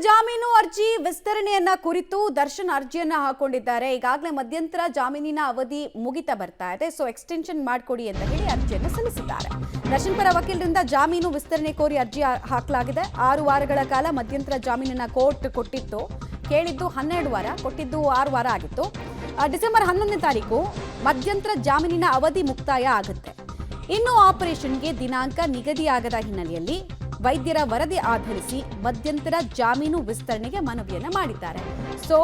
ಜಾಮೀನು ಅರ್ಜಿ ವಿಸ್ತರಣೆಯನ್ನ ಕುರಿತು ದರ್ಶನ್ ಅರ್ಜಿಯನ್ನ ಹಾಕೊಂಡಿದ್ದಾರೆ. ಈಗಾಗಲೇ ಮಧ್ಯಂತರ ಜಾಮೀನಿನ ಅವಧಿ ಮುಗಿತಾ ಬರ್ತಾ ಇದೆ, ಸೊ ಎಕ್ಸ್ಟೆನ್ಷನ್ ಮಾಡಿಕೊಡಿ ಅಂತ ಹೇಳಿ ಅರ್ಜಿಯನ್ನು ಸಲ್ಲಿಸಿದ್ದಾರೆ. ದರ್ಶನ್ ಪರ ವಕೀಲರಿಂದ ಜಾಮೀನು ವಿಸ್ತರಣೆ ಕೋರಿ ಅರ್ಜಿ ಹಾಕಲಾಗಿದೆ. 6 ವಾರಗಳ ಕಾಲ ಮಧ್ಯಂತರ ಜಾಮೀನನ್ನ ಕೋರ್ಟ್ ಕೊಟ್ಟಿತ್ತು. ಕೇಳಿದ್ದು 12 ವಾರ, ಕೊಟ್ಟಿದ್ದು 6 ವಾರ ಆಗಿತ್ತು. ಡಿಸೆಂಬರ್ 11ನೇ ತಾರೀಕು ಮಧ್ಯಂತರ ಜಾಮೀನಿನ ಅವಧಿ ಮುಕ್ತಾಯ ಆಗುತ್ತೆ. ಇನ್ನು ಆಪರೇಷನ್ಗೆ ದಿನಾಂಕ ನಿಗದಿಯಾಗದ ಹಿನ್ನೆಲೆಯಲ್ಲಿ ವೈದ್ಯರ ವರದಿ ಆಧರಿಸಿ ಮಧ್ಯಂತರ ಜಾಮೀನು ವಿಸ್ತರಣೆಗೆ ಮನವಿಯನ್ನ ಮಾಡಿದ್ದಾರೆ. ಸೊ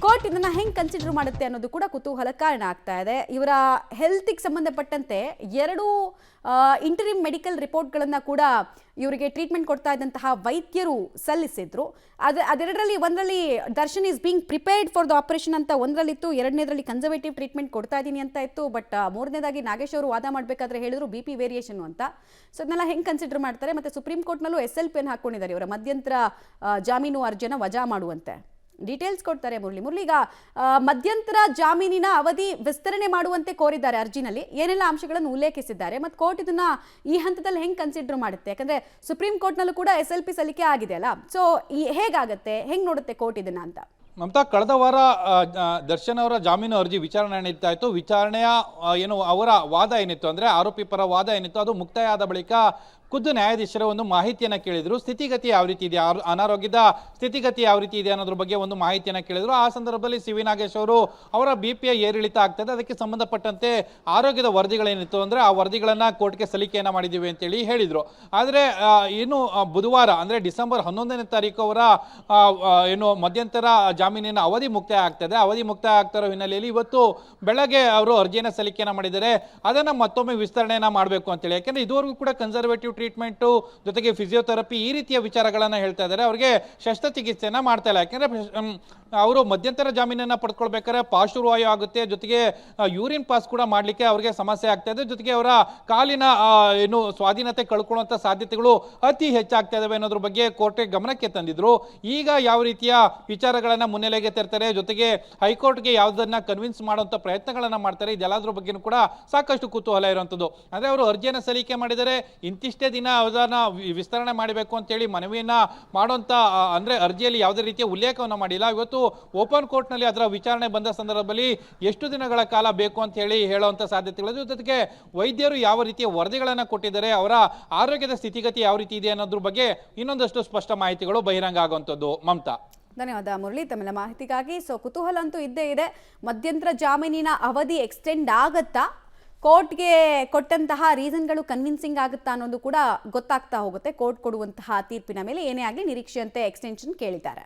ಕೋರ್ಟ್ ಇದನ್ನ ಹೆಂಗ್ ಕನ್ಸಿಡರ್ ಮಾಡುತ್ತೆ ಅನ್ನೋದು ಕೂಡ ಕುತೂಹಲ ಕಾರಣ ಆಗ್ತಾ ಇದೆ. ಇವರ ಹೆಲ್ತ್ಗೆ ಸಂಬಂಧಪಟ್ಟಂತೆ 2 ಇಂಟರಿಮ್ ಮೆಡಿಕಲ್ ರಿಪೋರ್ಟ್ಗಳನ್ನ ಕೂಡ ಇವರಿಗೆ ಟ್ರೀಟ್ಮೆಂಟ್ ಕೊಡ್ತಾ ಇದ್ದಂತಹ ವೈದ್ಯರು ಸಲ್ಲಿಸಿದ್ರು. ಅದೆರಡರಲ್ಲಿ ಒಂದರಲ್ಲಿ Darshan is being prepared for the operation ಅಂತ ಒಂದರಲ್ಲಿತ್ತು, 2ನೇದ್ರಲ್ಲಿ ಕನ್ಸರ್ವೇಟಿವ್ ಟ್ರೀಟ್ಮೆಂಟ್ ಕೊಡ್ತಾ ಇದ್ದೀನಿ ಅಂತ ಇತ್ತು. ಬಟ್ 3ನೇದಾಗಿ ನಾಗೇಶ್ ಅವರು ವಾದ ಮಾಡಬೇಕಾದ್ರೆ ಹೇಳಿದ್ರು BP ವೇರಿಯೇಷನ್ ಅಂತ. ಸೊ ಅದನ್ನೆಲ್ಲ ಹೆಂಗೆ ಕನ್ಸಿಡರ್ ಮಾಡ್ತಾರೆ. ಮತ್ತೆ ಸುಪ್ರೀಂ ಕೋರ್ಟ್ನಲ್ಲೂ SLP ಹಾಕೊಂಡಿದ್ದಾರೆ ಇವರ ಮಧ್ಯಂತರ ಜಾಮೀನು ಅರ್ಜಿನ ವಜಾ ಮಾಡುವಂತೆ. ಡೀಟೇಲ್ಸ್ ಕೊಡ್ತಾರೆ ಮುರಳಿ. ಈಗ ಮಧ್ಯಂತರ ಜಾಮೀನಿನ ಅವಧಿ ವಿಸ್ತರಣೆ ಮಾಡುವಂತೆ ಕೋರಿದ್ದಾರೆ ಅರ್ಜಿನಲ್ಲಿ. ಏನೆಲ್ಲ ಅಂಶಗಳನ್ನು ಉಲ್ಲೇಖಿಸಿದ್ದಾರೆ ಮತ್ತು ಕೋರ್ಟ್ ಇದನ್ನ ಈ ಹಂತದಲ್ಲಿ ಹೆಂಗೆ ಕನ್ಸಿಡರ್ ಮಾಡುತ್ತೆ? ಯಾಕಂದ್ರೆ ಸುಪ್ರೀಂ ಕೋರ್ಟ್ನಲ್ಲೂ ಕೂಡ SLP ಸಲ್ಲಿಕೆ ಆಗಿದೆ ಅಲ್ಲ. ಸೊ ಹೇಗಾಗತ್ತೆ, ಹೆಂಗೆ ನೋಡುತ್ತೆ ಕೋರ್ಟ್ ಇದನ್ನ ಅಂತ? ಮಮತಾ, ಕಳೆದ ವಾರ ದರ್ಶನ್ ಅವರ ಜಾಮೀನು ಅರ್ಜಿ ವಿಚಾರಣೆ ನಡೀತಾ ಇತ್ತು. ವಿಚಾರಣೆಯ ಅವರ ವಾದ ಏನಿತ್ತು ಅಂದ್ರೆ ಆರೋಪಿ ಪರ ವಾದ ಏನಿತ್ತು ಅದು ಮುಕ್ತಾಯ ಆದ ಬಳಿಕ ಖುದ್ದು ನ್ಯಾಯಾಧೀಶರ ಒಂದು ಮಾಹಿತಿಯನ್ನು ಕೇಳಿದ್ರು. ಸ್ಥಿತಿಗತಿ ಯಾವ ರೀತಿ ಇದೆ, ಅನಾರೋಗ್ಯದ ಸ್ಥಿತಿಗತಿ ಯಾವ ರೀತಿ ಇದೆ ಅನ್ನೋದ್ರ ಬಗ್ಗೆ ಒಂದು ಮಾಹಿತಿಯನ್ನು ಕೇಳಿದ್ರು. ಆ ಸಂದರ್ಭದಲ್ಲಿ ಸಿ ವಿ ನಾಗೇಶ್ ಅವರು ಅವರ BP ಏರಿಳಿತ ಆಗ್ತದೆ, ಅದಕ್ಕೆ ಸಂಬಂಧಪಟ್ಟಂತೆ ಆರೋಗ್ಯದ ವರದಿಗಳೇನಿತ್ತು ಅಂದ್ರೆ ಆ ವರದಿಗಳನ್ನ ಕೋರ್ಟ್ಗೆ ಸಲ್ಲಿಕೆಯನ್ನ ಮಾಡಿದ್ದೀವಿ ಅಂತೇಳಿ ಹೇಳಿದ್ರು. ಆದರೆ ಇನ್ನು ಬುಧವಾರ ಅಂದ್ರೆ ಡಿಸೆಂಬರ್ 11ನೇ ತಾರೀಕು ಅವರ ಮಧ್ಯಂತರ ಜಾಮೀನಿನ ಅವಧಿ ಮುಕ್ತಾಯ ಆಗ್ತದೆ. ಅವಧಿ ಮುಕ್ತಾಯ ಆಗ್ತಿರೋ ಹಿನ್ನೆಲೆಯಲ್ಲಿ ಇವತ್ತು ಬೆಳಗ್ಗೆ ಅವರು ಅರ್ಜಿಯನ್ನು ಸಲ್ಲಿಕೆಯನ್ನ ಮಾಡಿದ್ದಾರೆ. ಅದನ್ನ ಮತ್ತೊಮ್ಮೆ ವಿಸ್ತರಣೆಯನ್ನ ಮಾಡಬೇಕು ಅಂತೇಳಿ. ಯಾಕಂದ್ರೆ ಇದುವರೆಗೂ ಕೂಡ ಕನ್ಸರ್ವೇಟಿವ್ ಟ್ರೀಟ್ಮೆಂಟ್ ಜೊತೆಗೆ ಫಿಸಿಯೋಥೆರಪಿ ಈ ರೀತಿಯ ವಿಚಾರಗಳನ್ನ ಹೇಳ್ತಾ ಇದ್ದಾರೆ. ಅವರಿಗೆ ಶಸ್ತ್ರಚಿಕಿತ್ಸೆಯನ್ನ ಮಾಡ್ತಾ ಇಲ್ಲ. ಯಾಕಂದ್ರೆ ಅವರು ಮಧ್ಯಂತರ ಜಾಮೀನನ್ನ ಪಡ್ಕೊಳ್ಬೇಕಾದ್ರೆ ಪಾರ್ಶ್ವವಾಯು ಆಗುತ್ತೆ, ಜೊತೆಗೆ ಯೂರಿನ್ ಪಾಸ್ ಕೂಡ ಮಾಡ್ಲಿಕ್ಕೆ ಅವರಿಗೆ ಸಮಸ್ಯೆ ಆಗ್ತಾ ಇದೆ. ಜೊತೆಗೆ ಅವರ ಕಾಲಿನ ಸ್ವಾಧೀನತೆ ಕಳ್ಕೊಳ್ಳುವಂತ ಸಾಧ್ಯತೆಗಳು ಅತಿ ಹೆಚ್ಚಾಗ್ತಾ ಇದಾವೆ ಅನ್ನೋದ್ರ ಬಗ್ಗೆ ಕೋರ್ಟ್ ಗಮನಕ್ಕೆ ತಂದಿದ್ರು. ಈಗ ಯಾವ ರೀತಿಯ ವಿಚಾರಗಳನ್ನ ಮುನ್ನೆಲೆಗೆ ತರ್ತಾರೆ, ಜೊತೆಗೆ ಹೈಕೋರ್ಟ್ಗೆ ಯಾವುದನ್ನ ಕನ್ವಿನ್ಸ್ ಮಾಡುವಂತ ಪ್ರಯತ್ನಗಳನ್ನ ಮಾಡ್ತಾರೆ, ಇದೆಲ್ಲದ್ರ ಬಗ್ಗೆನೂ ಕೂಡ ಸಾಕಷ್ಟು ಕುತೂಹಲ ಇರುವಂತದ್ದು. ಅಂದ್ರೆ ಅವರು ಅರ್ಜಿಯನ್ನು ಸಲ್ಲಿಕೆ ಮಾಡಿದರೆ ಇಂತಿಷ್ಟೇ ದಿನ ಅದನ್ನ ವಿಸ್ತರಣೆ ಮಾಡಬೇಕು ಅಂತೇಳಿ ಮನವಿಯನ್ನ ಮಾಡುವಂತ ಅಂದ್ರೆ ಅರ್ಜಿಯಲ್ಲಿ ಯಾವುದೇ ರೀತಿಯ ಉಲ್ಲೇಖವನ್ನು ಮಾಡಿಲ್ಲ. ಇವತ್ತು ಓಪನ್ ಕೋರ್ಟ್ ನಲ್ಲಿ ಅದರ ವಿಚಾರಣೆ ಬಂದ ಸಂದರ್ಭದಲ್ಲಿ ಎಷ್ಟು ದಿನಗಳ ಕಾಲ ಬೇಕು ಅಂತ ಹೇಳಿ ಹೇಳುವಂತ ಸಾಧ್ಯತೆಗಳು, ಜೊತೆಗೆ ವೈದ್ಯರು ಯಾವ ರೀತಿಯ ವರದಿಗಳನ್ನ ಕೊಟ್ಟಿದ್ದಾರೆ, ಅವರ ಆರೋಗ್ಯದ ಸ್ಥಿತಿಗತಿ ಯಾವ ರೀತಿ ಇದೆ ಅನ್ನೋದ್ರ ಬಗ್ಗೆ ಇನ್ನೊಂದಷ್ಟು ಸ್ಪಷ್ಟ ಮಾಹಿತಿಗಳು ಬಹಿರಂಗ ಆಗುವಂಥದ್ದು. ಮಮತಾ, ಧನ್ಯವಾದ ಮುರಳಿ ತಮ್ಮೆಲ್ಲ ಮಾಹಿತಿಗಾಗಿ. ಸೊ ಕುತೂಹಲ ಅಂತೂ ಇದ್ದೇ ಇದೆ. ಮಧ್ಯಂತರ ಜಾಮೀನಿನ ಅವಧಿ ಎಕ್ಸ್ಟೆಂಡ್ ಆಗತ್ತಾ, ಕೋರ್ಟ್ಗೆ ಕೊಟ್ಟಂತಹ ರೀಸನ್ಗಳು ಕನ್ವಿನ್ಸಿಂಗ್ ಆಗುತ್ತಾ ಅನ್ನೋದು ಕೂಡ ಗೊತ್ತಾಗ್ತಾ ಹೋಗುತ್ತೆ. ಕೋರ್ಟ್ ಕೊಡುವಂತಹ ತೀರ್ಪಿನ ಮೇಲೆ ಏನೇ ಆಗಲಿ ನಿರೀಕ್ಷೆಯಂತೆ ಎಕ್ಸ್ಟೆನ್ಷನ್ ಕೇಳಿದ್ದಾರೆ.